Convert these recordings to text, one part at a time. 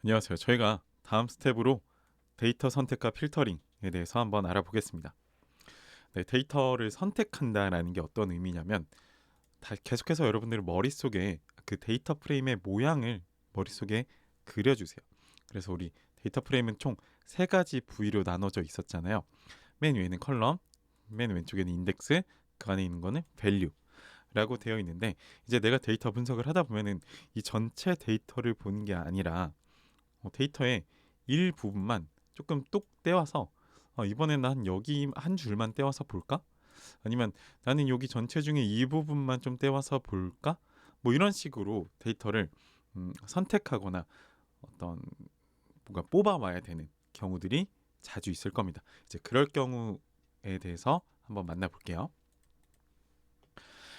안녕하세요. 저희가 다음 스텝으로 데이터 선택과 필터링에 대해서 한번 알아보겠습니다. 네, 데이터를 선택한다라는 게 어떤 의미냐면 계속해서 여러분들 머릿속에 그 데이터 프레임의 모양을 머릿속에 그려주세요. 그래서 우리 데이터 프레임은 총 세 가지 부위로 나눠져 있었잖아요. 맨 위에는 컬럼, 맨 왼쪽에는 인덱스, 그 안에 있는 거는 밸류라고 되어 있는데, 이제 내가 데이터 분석을 하다 보면은 이 전체 데이터를 보는 게 아니라 데이터의 일부분만 조금 똑 떼와서 이번엔 난 여기 한 줄만 떼와서 볼까? 아니면 나는 여기 전체 중에 이 부분만 좀 떼와서 볼까? 뭐 이런 식으로 데이터를 선택하거나 어떤 뭔가 뽑아와야 되는 경우들이 자주 있을 겁니다. 이제 그럴 경우에 대해서 한번 만나볼게요.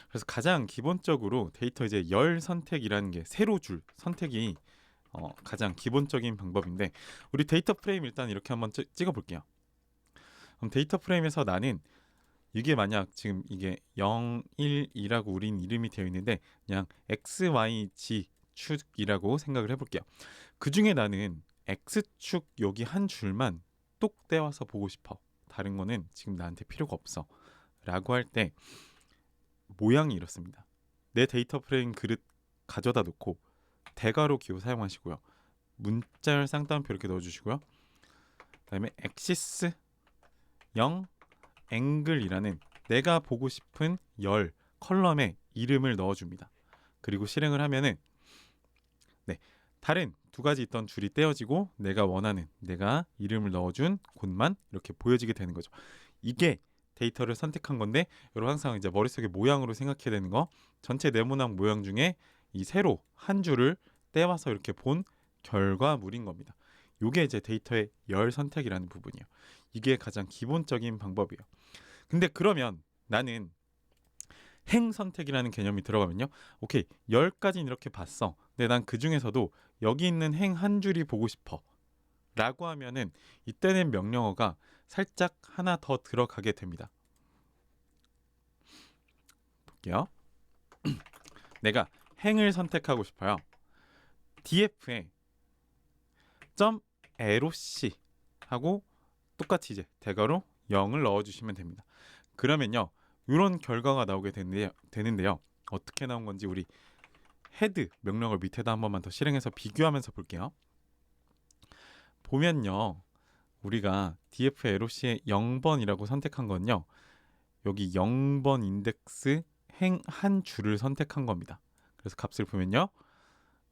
그래서 가장 기본적으로 데이터 이제 열 선택이라는 게 세로 줄 선택이 가장 기본적인 방법인데, 우리 데이터 프레임 일단 이렇게 한번 찍어 볼게요. 그럼 데이터 프레임에서 나는 이게 만약 지금 이게 0, 1, 2라고 우린 이름이 되어 있는데 그냥 X, Y, Z 축이라고 생각을 해볼게요. 그 중에 나는 X축 여기 한 줄만 똑 떼와서 보고 싶어. 다른 거는 지금 나한테 필요가 없어. 라고 할 때 모양이 이렇습니다. 내 데이터 프레임 그릇 가져다 놓고 대괄호 기호 사용하시고요. 문자열 쌍따옴표 이렇게 넣어주시고요. 그다음에 엑시스 0 앵글이라는 내가 보고 싶은 열 컬럼에 이름을 넣어줍니다. 그리고 실행을 하면은 다른 두 가지 있던 줄이 떼어지고 내가 원하는 내가 이름을 넣어준 곳만 이렇게 보여지게 되는 거죠. 이게 데이터를 선택한 건데, 여러분 항상 이제 머릿속에 모양으로 생각해야 되는 거, 전체 네모난 모양 중에 이 세로 한 줄을 떼와서 이렇게 본 결과물인 겁니다. 이게 이제 데이터의 열 선택이라는 부분이에요. 이게 가장 기본적인 방법이에요. 근데 그러면 나는 행 선택이라는 개념이 들어가면요. 오케이, 10가지는 이렇게 봤어. 근데 난 그 중에서도 여기 있는 행 한 줄이 보고 싶어. 라고 하면은 이때는 명령어가 살짝 하나 더 들어가게 됩니다. 볼게요. 내가 행을 선택하고 싶어요. df에 .loc 하고 똑같이 이제 대괄호 0을 넣어주시면 됩니다. 그러면요, 이런 결과가 나오게 되는데요. 어떻게 나온 건지 우리 헤드 명령을 밑에다 한 번만 더 실행해서 비교하면서 볼게요. 보면요, 우리가 df loc의 0번이라고 선택한 건요, 여기 0번 인덱스 행 한 줄을 선택한 겁니다. 그래서 값을 보면요,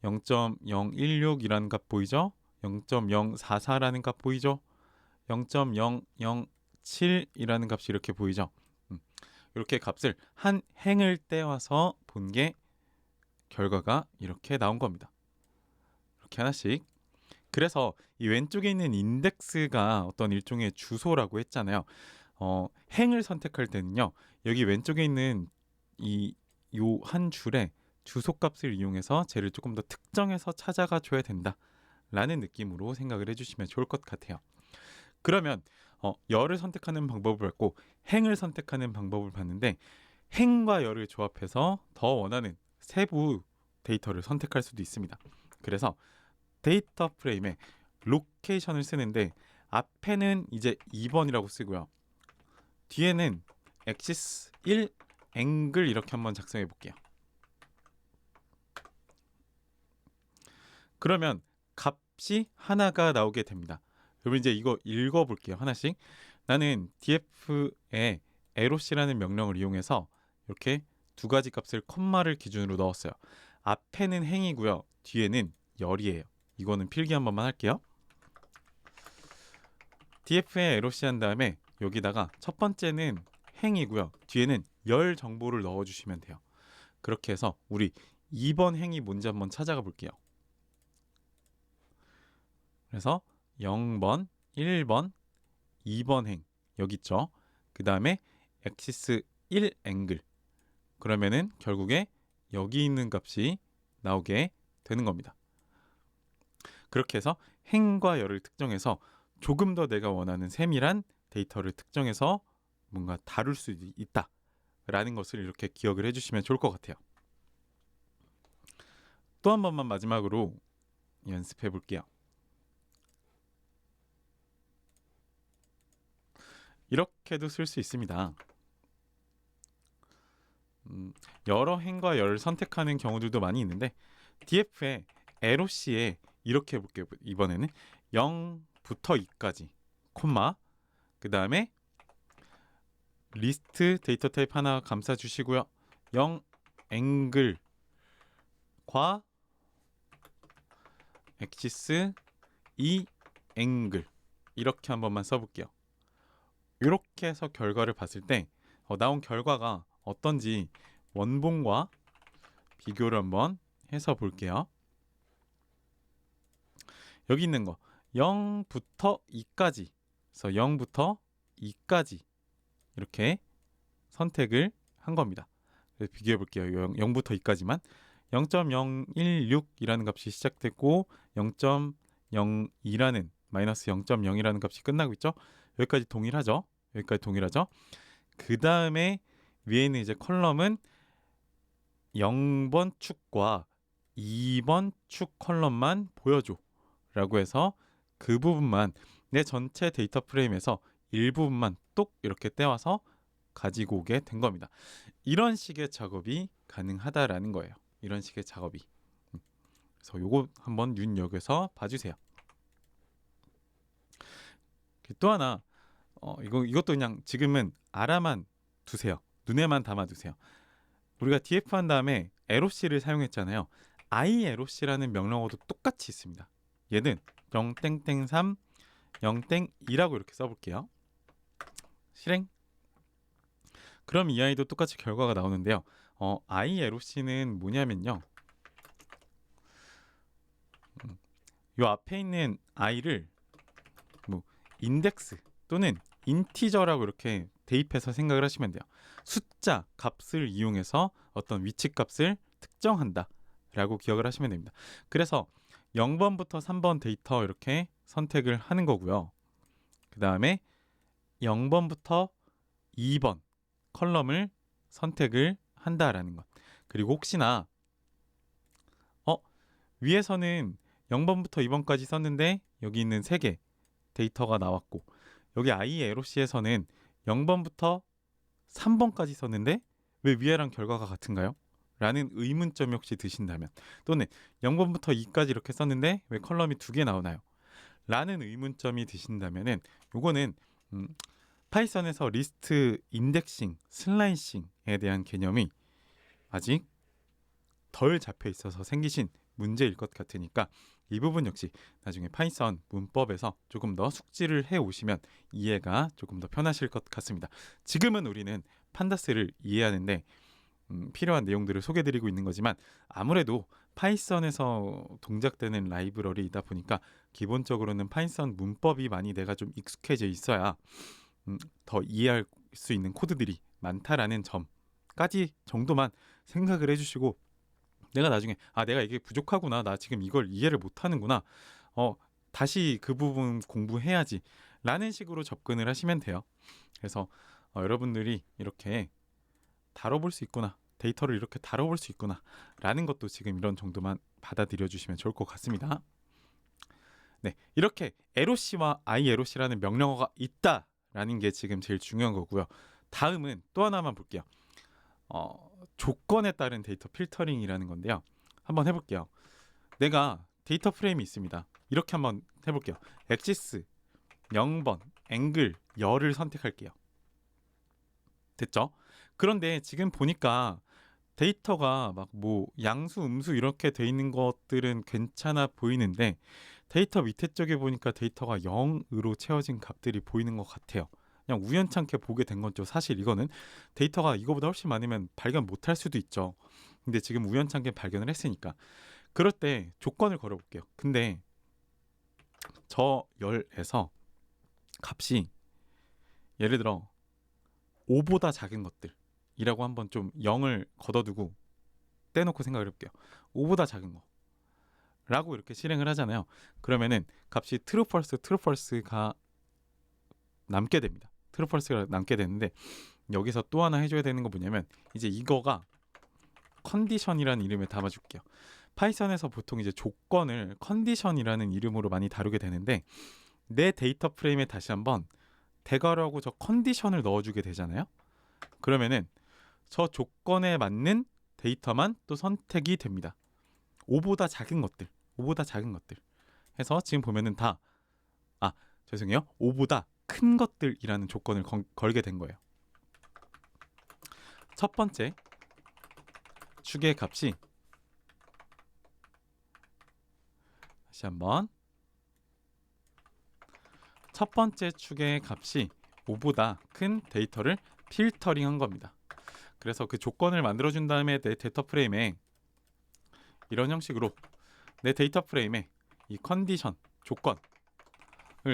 0.016이라는 값 보이죠? 0.044라는 값 보이죠? 0.007이라는 값이 이렇게 보이죠? 이렇게 값을 한 행을 떼와서 본 게 결과가 이렇게 나온 겁니다. 이렇게 하나씩. 그래서 이 왼쪽에 있는 인덱스가 어떤 일종의 주소라고 했잖아요. 행을 선택할 때는요, 여기 왼쪽에 있는 이 요 한 줄에 주소값을 이용해서 쟤를 조금 더 특정해서 찾아가 줘야 된다라는 느낌으로 생각을 해주시면 좋을 것 같아요. 그러면 열을 선택하는 방법을 봤고 행을 선택하는 방법을 봤는데, 행과 열을 조합해서 더 원하는 세부 데이터를 선택할 수도 있습니다. 그래서 데이터 프레임에 로케이션을 쓰는데 앞에는 이제 2번이라고 쓰고요. 뒤에는 엑시스 1 앵글 이렇게 한번 작성해 볼게요. 그러면 값이 하나가 나오게 됩니다. 여러분 이제 이거 읽어 볼게요. 하나씩. 나는 df에 loc라는 명령을 이용해서 이렇게 두 가지 값을 콤마를 기준으로 넣었어요. 앞에는 행이고요. 뒤에는 열이에요. 이거는 필기 한 번만 할게요. df에 loc 한 다음에 여기다가 첫 번째는 행이고요. 뒤에는 열 정보를 넣어주시면 돼요. 그렇게 해서 우리 2번 행이 뭔지 한번 찾아가 볼게요. 그래서 0번, 1번, 2번 행 여기 있죠. 그 다음에 엑시스 1 앵글. 그러면은 결국에 여기 있는 값이 나오게 되는 겁니다. 그렇게 해서 행과 열을 특정해서 조금 더 내가 원하는 세밀한 데이터를 특정해서 뭔가 다룰 수 있다라는 것을 이렇게 기억을 해주시면 좋을 것 같아요. 또 한 번만 마지막으로 연습해 볼게요. 이렇게도 쓸 수 있습니다. 여러 행과 열을 선택하는 경우들도 많이 있는데 df의 LOC에 이렇게 해볼게요. 이번에는 0부터 2까지 콤마 그 다음에 리스트 데이터 타입 하나 감싸 주시고요. 0 앵글과 엑시스 2 앵글 이렇게 한 번만 써볼게요. 이렇게 해서 결과를 봤을 때 나온 결과가 어떤지 원본과 비교를 한번 해서 볼게요. 여기 있는 거 0부터 2까지 그래서 0부터 2까지 이렇게 선택을 한 겁니다. 그래서 비교해 볼게요. 0부터 2까지만 0.016이라는 값이 시작됐고 0.02라는 마이너스 0.0이라는 값이 끝나고 있죠. 여기까지 동일하죠. 그 다음에 위에 있는 이제 컬럼은 0번 축과 2번 축 컬럼만 보여줘 라고 해서 그 부분만 내 전체 데이터 프레임에서 일부분만 똑 이렇게 떼와서 가지고 오게 된 겁니다. 이런 식의 작업이 가능하다라는 거예요. 이런 식의 작업이. 그래서 요거 한번 눈여겨서 봐주세요. 또 하나 이것도 그냥 지금은 알아만 두세요. 눈에만 담아두세요. 우리가 df 한 다음에 LOC를 사용했잖아요. iLOC라는 명령어도 똑같이 있습니다. 얘는 0땡땡3 0땡2라고 이렇게 써볼게요. 실행. 그럼 이 아이도 똑같이 결과가 나오는데요. iLOC는 뭐냐면요. 요 앞에 있는 i를 뭐 인덱스 또는 인티저라고 이렇게 대입해서 생각을 하시면 돼요. 숫자, 값을 이용해서 어떤 위치 값을 특정한다 라고 기억을 하시면 됩니다. 그래서 0번부터 3번 데이터 이렇게 선택을 하는 거고요. 그 다음에 0번부터 2번 컬럼을 선택을 한다라는 것. 그리고 혹시나 위에서는 0번부터 2번까지 썼는데 여기 있는 3개 데이터가 나왔고 여기 iLOC에서는 0번부터 3번까지 썼는데 왜 위에랑 결과가 같은가요? 라는 의문점이 혹시 드신다면 또는 0번부터 2까지 이렇게 썼는데 왜 컬럼이 2개 나오나요? 라는 의문점이 드신다면은 요거는 파이썬에서 리스트 인덱싱, 슬라이싱에 대한 개념이 아직 덜 잡혀 있어서 생기신 문제일 것 같으니까 이 부분 역시 나중에 파이썬 문법에서 조금 더 숙지를 해 오시면 이해가 조금 더 편하실 것 같습니다. 지금은 우리는 판다스를 이해하는데 필요한 내용들을 소개드리고 있는 거지만 아무래도 파이썬에서 동작되는 라이브러리이다 보니까 기본적으로는 파이썬 문법이 많이 내가 좀 익숙해져 있어야 더 이해할 수 있는 코드들이 많다라는 점까지 정도만 생각을 해주시고 내가 나중에 내가 이게 부족하구나 나 지금 이걸 이해를 못하는구나 다시 그 부분 공부해야지 라는 식으로 접근을 하시면 돼요. 그래서 여러분들이 이렇게 다뤄볼 수 있구나 데이터를 이렇게 다뤄볼 수 있구나 라는 것도 지금 이런 정도만 받아들여 주시면 좋을 것 같습니다. 네, 이렇게 LOC와 iLOC라는 명령어가 있다라는 게 지금 제일 중요한 거고요. 다음은 또 하나만 볼게요. 조건에 따른 데이터 필터링이라는 건데요. 한번 해볼게요. 내가 데이터 프레임이 있습니다. 이렇게 한번 해볼게요. 엑시스 0번 앵글 열을 선택할게요. 됐죠? 그런데 지금 보니까 데이터가 막 뭐 양수, 음수 이렇게 돼 있는 것들은 괜찮아 보이는데 데이터 밑에 쪽에 보니까 데이터가 0으로 채워진 값들이 보이는 것 같아요. 그냥 우연찮게 보게 된 거죠. 사실 이거는 데이터가 이거보다 훨씬 많으면 발견 못할 수도 있죠. 근데 지금 우연찮게 발견을 했으니까 그럴 때 조건을 걸어볼게요. 근데 저 열에서 값이 예를 들어 5보다 작은 것들이라고 한번 좀 0을 걷어두고 떼놓고 생각을 해볼게요. 5보다 작은 거 라고 이렇게 실행을 하잖아요. 그러면은 값이 true, false가 남게 됩니다. true, false가 남게 되는데 여기서 또 하나 해줘야 되는 거 뭐냐면 이제 이거가 컨디션이라는 이름에 담아줄게요. 파이썬에서 보통 이제 조건을 컨디션이라는 이름으로 많이 다루게 되는데 내 데이터 프레임에 다시 한번 대괄호하고 저 컨디션을 넣어주게 되잖아요. 그러면은 저 조건에 맞는 데이터만 또 선택이 됩니다. 5보다 작은 것들, 5보다 작은 것들 해서 지금 보면은 다, 죄송해요, 5보다 큰 것들이라는 조건을 걸게 된 거예요. 첫 번째 축의 값이, 다시 한번, 첫 번째 축의 값이 5보다 큰 데이터를 필터링한 겁니다. 그래서 그 조건을 만들어준 다음에 내 데이터 프레임에 이런 형식으로 내 데이터 프레임에 이 컨디션, 조건을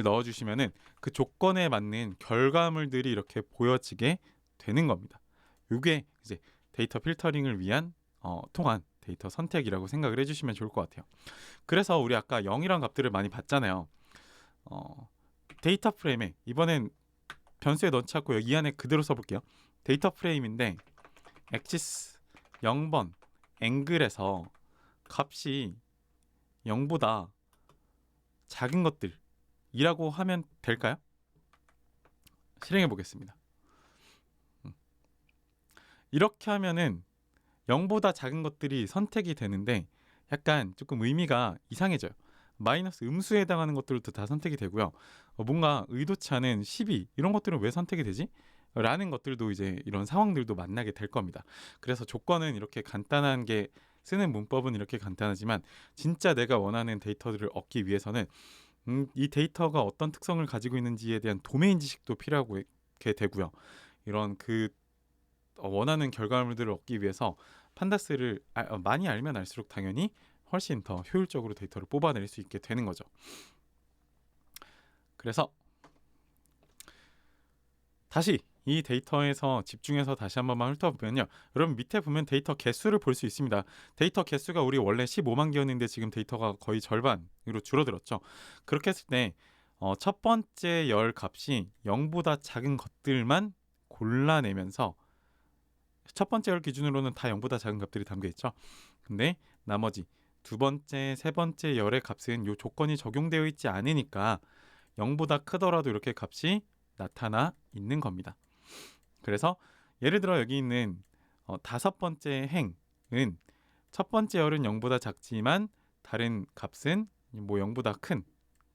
넣어주시면은 그 조건에 맞는 결과물들이 이렇게 보여지게 되는 겁니다. 이게 이제 데이터 필터링을 위한 통한 데이터 선택이라고 생각을 해주시면 좋을 것 같아요. 그래서 우리 아까 0이란 값들을 많이 봤잖아요. 데이터 프레임에 이번엔 변수에 넣지 않고 이 안에 그대로 써볼게요. 데이터 프레임인데 엑시스 0번 앵글에서 값이 0보다 작은 것들이라고 하면 될까요? 실행해 보겠습니다. 이렇게 하면은 0보다 작은 것들이 선택이 되는데 약간 조금 의미가 이상해져요. 마이너스 음수에 해당하는 것들도 다 선택이 되고요. 뭔가 의도치 않은 12 이런 것들은 왜 선택이 되지? 라는 것들도 이제 이런 상황들도 만나게 될 겁니다. 그래서 조건은 이렇게 간단한 게, 쓰는 문법은 이렇게 간단하지만 진짜 내가 원하는 데이터들을 얻기 위해서는 이 데이터가 어떤 특성을 가지고 있는지에 대한 도메인 지식도 필요하게 되고요. 이런 그 원하는 결과물들을 얻기 위해서 판다스를 많이 알면 알수록 당연히 훨씬 더 효율적으로 데이터를 뽑아낼 수 있게 되는 거죠. 그래서 다시 이 데이터에서 집중해서 다시 한 번만 훑어보면요, 여러분 밑에 보면 데이터 개수를 볼 수 있습니다. 데이터 개수가 우리 원래 15만 개였는데 지금 데이터가 거의 절반으로 줄어들었죠. 그렇게 했을 때 첫 번째 열 값이 0보다 작은 것들만 골라내면서, 첫 번째 열 기준으로는 다 0보다 작은 값들이 담겨 있죠. 근데 나머지 두 번째, 세 번째 열의 값은 이 조건이 적용되어 있지 않으니까 0보다 크더라도 이렇게 값이 나타나 있는 겁니다. 그래서 예를 들어 여기 있는 다섯 번째 행은 첫 번째 열은 0보다 작지만 다른 값은 뭐 0보다 큰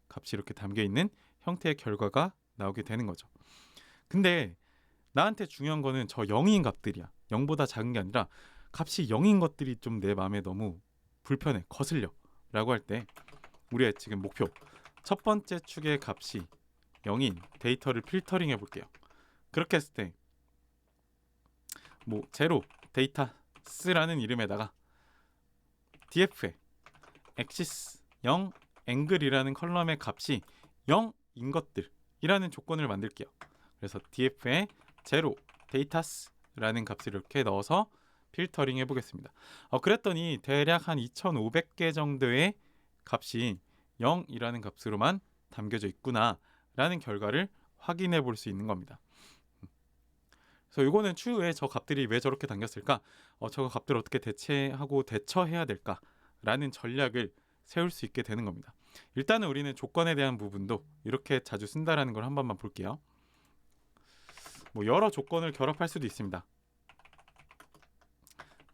값이 이렇게 담겨 있는 형태의 결과가 나오게 되는 거죠. 근데 나한테 중요한 거는 저 0인 값들이야. 0보다 작은 게 아니라 값이 0인 것들이 좀 내 마음에 너무 불편해, 거슬려 라고 할 때 우리의 지금 목표, 첫 번째 축의 값이 0인 데이터를 필터링 해볼게요. 그렇게 했을 때 뭐 제로 데이터스라는 이름에다가 df에 엑시스 0 앵글이라는 컬럼의 값이 0인 것들이라는 조건을 만들게요. 그래서 df에 제로 데이터스라는 값을 이렇게 넣어서 필터링 해보겠습니다. 그랬더니 대략 한 2500개 정도의 값이 0이라는 값으로만 담겨져 있구나 라는 결과를 확인해 볼 수 있는 겁니다. 그래서 이거는 추후에 저 값들이 왜 저렇게 담겼을까, 저 값들을 어떻게 대체하고 대처해야 될까 라는 전략을 세울 수 있게 되는 겁니다. 일단은 우리는 조건에 대한 부분도 이렇게 자주 쓴다라는 걸 한 번만 볼게요. 뭐 여러 조건을 결합할 수도 있습니다.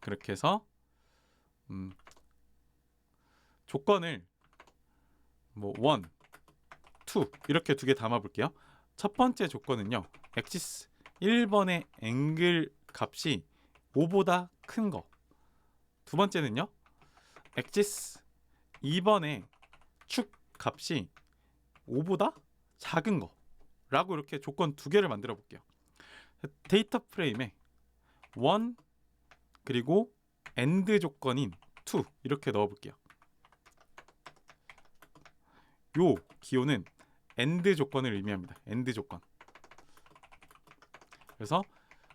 그렇게 해서 조건을 뭐 1, 2 이렇게 두 개 담아 볼게요. 첫 번째 조건은요, 엑시스 1번의 앵글 값이 5보다 큰 거. 두 번째는요, 엑시스 2번의 축 값이 5보다 작은 거 라고 이렇게 조건 두 개를 만들어 볼게요. 데이터 프레임에 1 그리고 AND 조건인 2 이렇게 넣어 볼게요. 요 기호는 AND 조건을 의미합니다. AND 조건. 그래서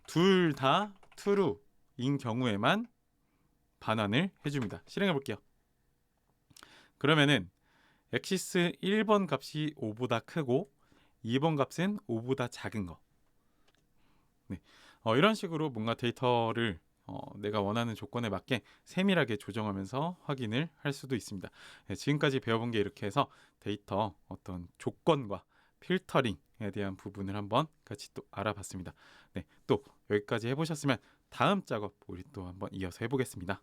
둘 다 true인 경우에만 반환을 해줍니다. 실행해 볼게요. 그러면은 엑시스 1번 값이 5보다 크고 2번 값은 5보다 작은 거. 네. 이런 식으로 뭔가 데이터를 내가 원하는 조건에 맞게 세밀하게 조정하면서 확인을 할 수도 있습니다. 네, 지금까지 배워본 게 이렇게 해서 데이터 어떤 조건과 필터링 대한 부분을 한번 같이 또 알아봤습니다. 네, 또 여기까지 해보셨으면 다음 작업 우리 또 한번 이어서 해보겠습니다.